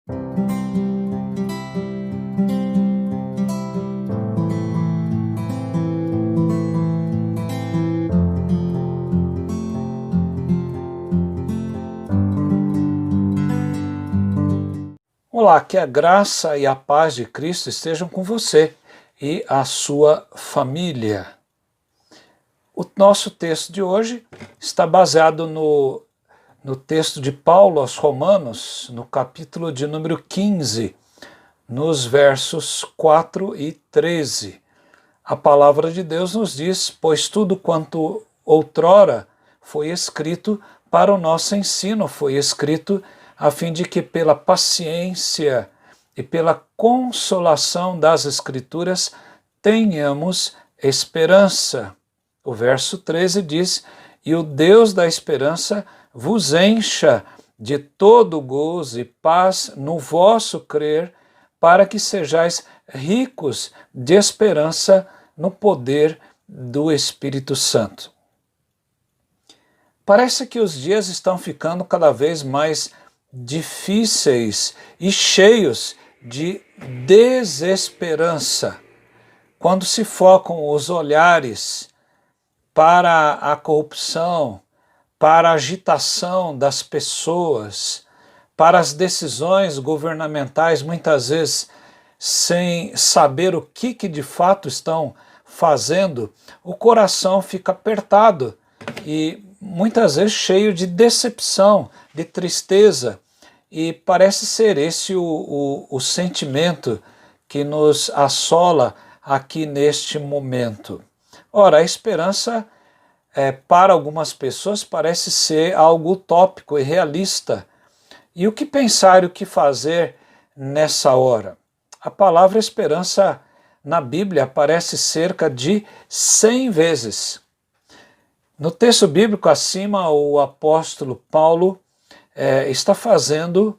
Olá, que a graça e a paz de Cristo estejam com você e a sua família. O nosso texto de hoje está baseado no texto de Paulo aos Romanos, no capítulo de número 15, nos versos 4 e 13. A palavra de Deus nos diz: pois tudo quanto outrora foi escrito para o nosso ensino, foi escrito a fim de que pela paciência e pela consolação das Escrituras tenhamos esperança. O verso 13 diz: e o Deus da esperança vos encha de todo gozo e paz no vosso crer, para que sejais ricos de esperança no poder do Espírito Santo. Parece que os dias estão ficando cada vez mais difíceis e cheios de desesperança, quando se focam os olhares para a corrupção, para a agitação das pessoas, para as decisões governamentais, muitas vezes sem saber o que de fato estão fazendo, o coração fica apertado e muitas vezes cheio de decepção, de tristeza. E parece ser esse o sentimento que nos assola aqui neste momento. Ora, a esperança para algumas pessoas parece ser algo utópico e realista. E o que pensar e o que fazer nessa hora? A palavra esperança na Bíblia aparece cerca de 100 vezes. No texto bíblico acima, o apóstolo Paulo está fazendo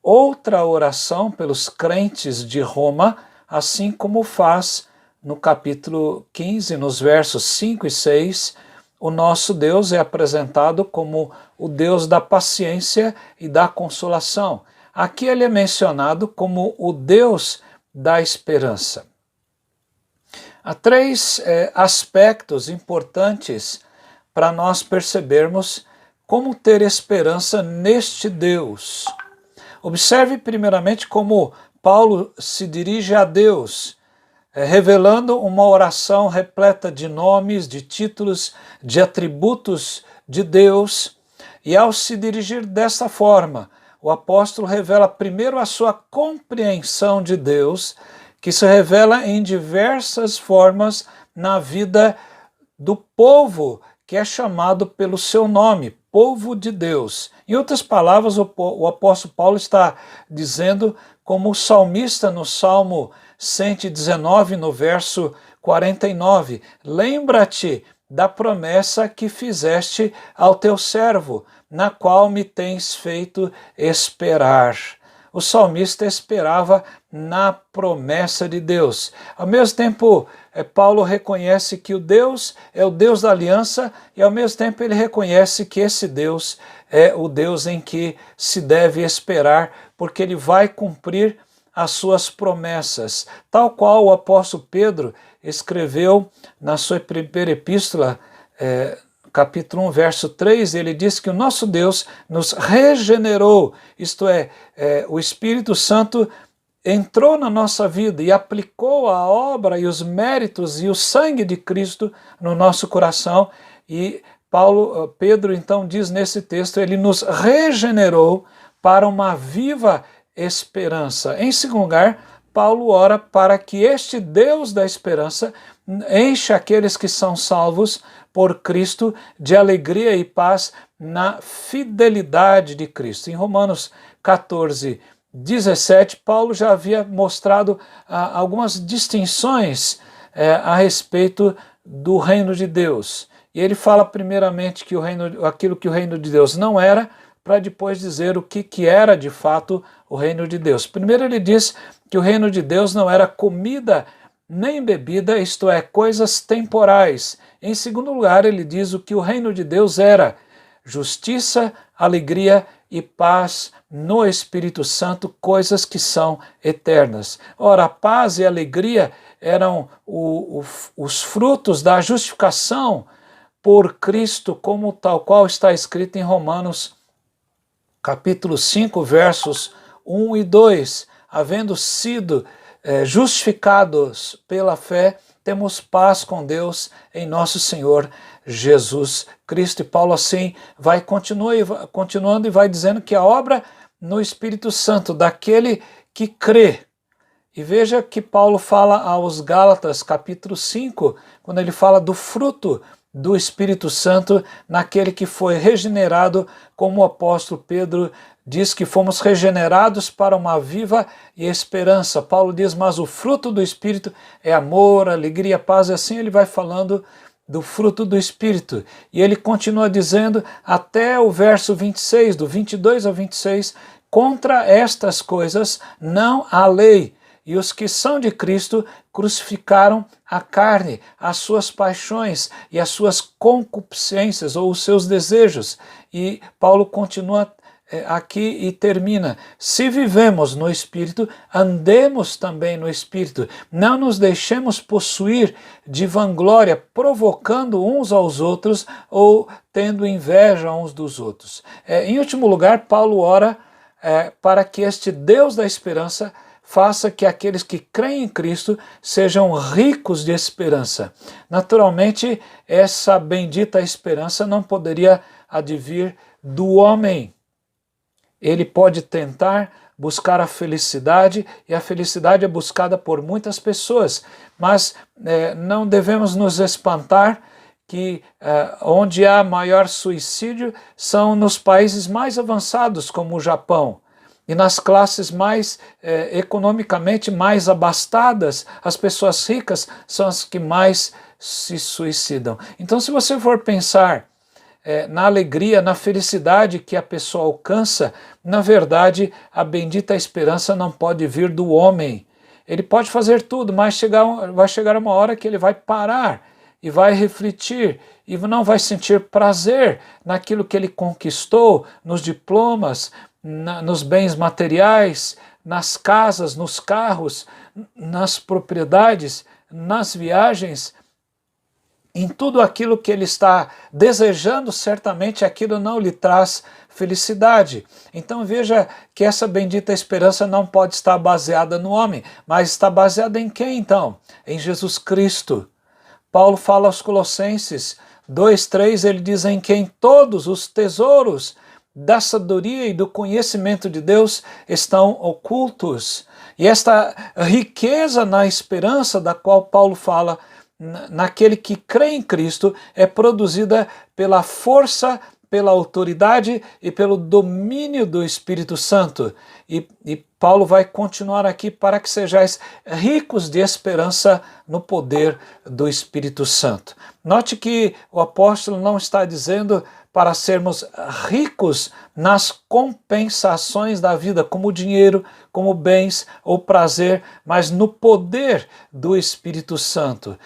outra oração pelos crentes de Roma, assim como faz no capítulo 15, nos versos 5 e 6, o nosso Deus é apresentado como o Deus da paciência e da consolação. Aqui ele é mencionado como o Deus da esperança. Há três aspectos importantes para nós percebermos como ter esperança neste Deus. Observe primeiramente como Paulo se dirige a Deus, revelando uma oração repleta de nomes, de títulos, de atributos de Deus. E ao se dirigir dessa forma, o apóstolo revela primeiro a sua compreensão de Deus, que se revela em diversas formas na vida do povo que é chamado pelo seu nome, povo de Deus. Em outras palavras, o apóstolo Paulo está dizendo, como o salmista no Salmo 119, no verso 49, lembra-te da promessa que fizeste ao teu servo, na qual me tens feito esperar. O salmista esperava na promessa de Deus. Ao mesmo tempo, Paulo reconhece que o Deus é o Deus da aliança e ao mesmo tempo ele reconhece que esse Deus é o Deus em que se deve esperar, porque ele vai cumprir as suas promessas. Tal qual o apóstolo Pedro escreveu na sua primeira epístola, capítulo 1, verso 3, ele diz que o nosso Deus nos regenerou, isto é, o Espírito Santo entrou na nossa vida e aplicou a obra e os méritos e o sangue de Cristo no nosso coração. E Pedro então diz nesse texto, ele nos regenerou para uma viva esperança. Em segundo lugar, Paulo ora para que este Deus da esperança encha aqueles que são salvos por Cristo de alegria e paz na fidelidade de Cristo. Em Romanos 14, 17, Paulo já havia mostrado algumas distinções a respeito do reino de Deus. E ele fala primeiramente que aquilo que o reino de Deus não era, para depois dizer o que era de fato o reino de Deus. Primeiro ele diz que o reino de Deus não era comida nem bebida, isto é, coisas temporais. Em segundo lugar, ele diz o que o reino de Deus era: justiça, alegria e paz no Espírito Santo, coisas que são eternas. Ora, a paz e a alegria eram os frutos da justificação por Cristo, como tal qual está escrito em Romanos capítulo 5, versos 1 e 2. Havendo sido justificados pela fé, temos paz com Deus em nosso Senhor Jesus Cristo. E Paulo assim vai continuando e vai dizendo que a obra no Espírito Santo daquele que crê. E veja que Paulo fala aos Gálatas, capítulo 5, quando ele fala do fruto do Espírito Santo naquele que foi regenerado, como o apóstolo Pedro diz que fomos regenerados para uma viva esperança. Paulo diz, mas o fruto do Espírito é amor, alegria, paz, e assim ele vai falando do fruto do Espírito. E ele continua dizendo até o verso 26, do 22 ao 26, contra estas coisas não há lei. E os que são de Cristo crucificaram a carne, as suas paixões e as suas concupiscências ou os seus desejos. E Paulo continua aqui e termina: se vivemos no Espírito, andemos também no Espírito. Não nos deixemos possuir de vanglória, provocando uns aos outros ou tendo inveja uns dos outros. Em último lugar, Paulo ora para que este Deus da esperança faça que aqueles que creem em Cristo sejam ricos de esperança. Naturalmente, essa bendita esperança não poderia advir do homem. Ele pode tentar buscar a felicidade, e a felicidade é buscada por muitas pessoas, mas não devemos nos espantar que onde há maior suicídio são nos países mais avançados, como o Japão. E nas classes mais economicamente mais abastadas, as pessoas ricas são as que mais se suicidam. Então, se você for pensar na alegria, na felicidade que a pessoa alcança, na verdade, a bendita esperança não pode vir do homem. Ele pode fazer tudo, mas vai chegar uma hora que ele vai parar e vai refletir e não vai sentir prazer naquilo que ele conquistou, nos diplomas, nos bens materiais, nas casas, nos carros, nas propriedades, nas viagens, em tudo aquilo que ele está desejando, certamente aquilo não lhe traz felicidade. Então veja que essa bendita esperança não pode estar baseada no homem, mas está baseada em quem então? Em Jesus Cristo. Paulo fala aos Colossenses 2:3, ele diz: em quem todos os tesouros da sabedoria e do conhecimento de Deus estão ocultos. E esta riqueza na esperança da qual Paulo fala, naquele que crê em Cristo, é produzida pela força, pela autoridade e pelo domínio do Espírito Santo. E Paulo vai continuar aqui para que sejais ricos de esperança no poder do Espírito Santo. Note que o apóstolo não está dizendo para sermos ricos nas compensações da vida, como dinheiro, como bens ou prazer, mas no poder do Espírito Santo.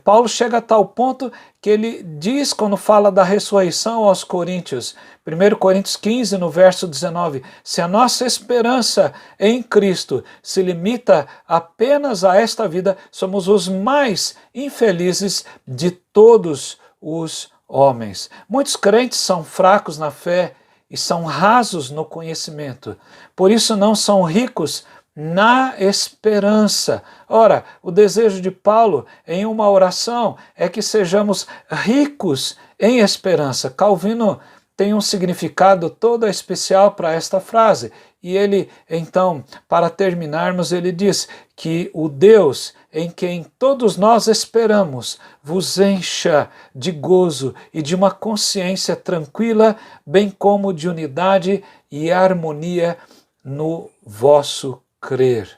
Paulo chega a tal ponto que ele diz, quando fala da ressurreição aos Coríntios, 1 Coríntios 15, no verso 19, se a nossa esperança em Cristo se limita apenas a esta vida, somos os mais infelizes de todos os homens. Muitos crentes são fracos na fé e são rasos no conhecimento, por isso não são ricos na esperança. Ora, o desejo de Paulo em uma oração é que sejamos ricos em esperança. Calvino tem um significado todo especial para esta frase. E ele, então, para terminarmos, ele diz que o Deus em quem todos nós esperamos vos encha de gozo e de uma consciência tranquila, bem como de unidade e harmonia no vosso crer.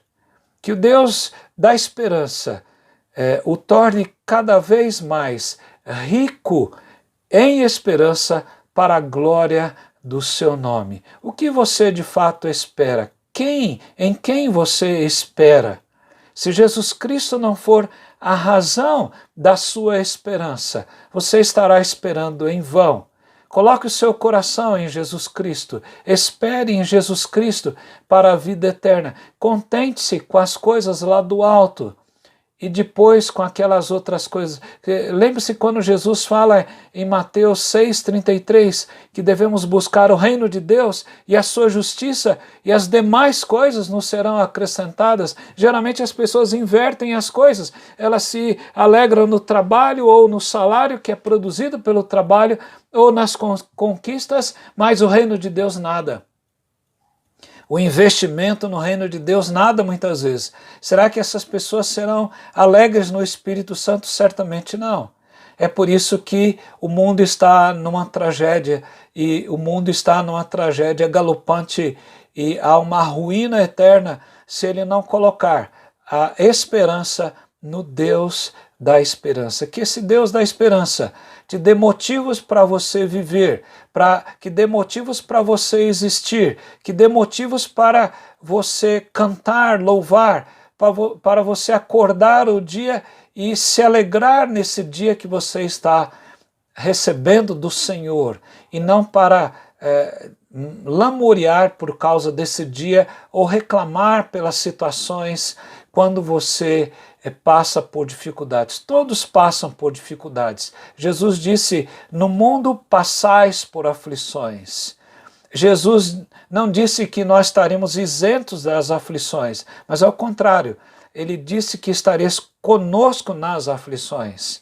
Que o Deus da esperança o torne cada vez mais rico em esperança para a glória do seu nome. O que você de fato espera? Em quem você espera? Se Jesus Cristo não for a razão da sua esperança, você estará esperando em vão. Coloque o seu coração em Jesus Cristo. Espere em Jesus Cristo para a vida eterna. Contente-se com as coisas lá do alto e depois com aquelas outras coisas. Lembre-se quando Jesus fala em Mateus 6,33 que devemos buscar o reino de Deus e a sua justiça e as demais coisas nos serão acrescentadas. Geralmente as pessoas invertem as coisas, elas se alegram no trabalho ou no salário que é produzido pelo trabalho ou nas conquistas, mas o reino de Deus nada. O investimento no reino de Deus, nada muitas vezes. Será que essas pessoas serão alegres no Espírito Santo? Certamente não. É por isso que o mundo está numa tragédia, e o mundo está numa tragédia galopante, e há uma ruína eterna se ele não colocar a esperança no Deus da esperança. Que esse Deus da esperança te dê motivos para você viver, que dê motivos para você existir, que dê motivos para você cantar, louvar, para você acordar o dia e se alegrar nesse dia que você está recebendo do Senhor, e não para lamuriar por causa desse dia ou reclamar pelas situações quando você passa por dificuldades. Todos passam por dificuldades. Jesus disse, no mundo passais por aflições. Jesus não disse que nós estaremos isentos das aflições, mas ao contrário, ele disse que estareis conosco nas aflições.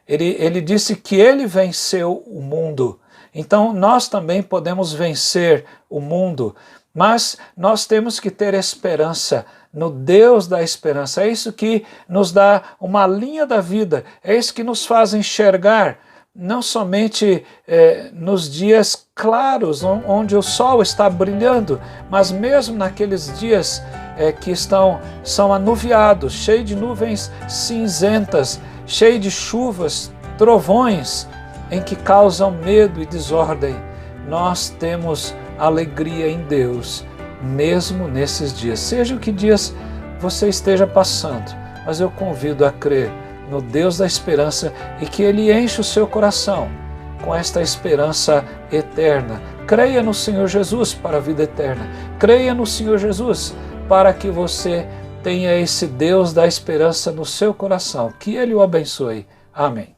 Ele disse que ele venceu o mundo. Então nós também podemos vencer o mundo, mas nós temos que ter esperança no Deus da esperança. É isso que nos dá uma linha da vida, é isso que nos faz enxergar, não somente nos dias claros, onde o sol está brilhando, mas mesmo naqueles dias que são anuviados, cheios de nuvens cinzentas, cheios de chuvas, trovões, em que causam medo e desordem. Nós temos alegria em Deus, mesmo nesses dias. Seja o que dias você esteja passando, mas eu convido a crer no Deus da esperança e que Ele enche o seu coração com esta esperança eterna. Creia no Senhor Jesus para a vida eterna. Creia no Senhor Jesus para que você tenha esse Deus da esperança no seu coração. Que Ele o abençoe. Amém.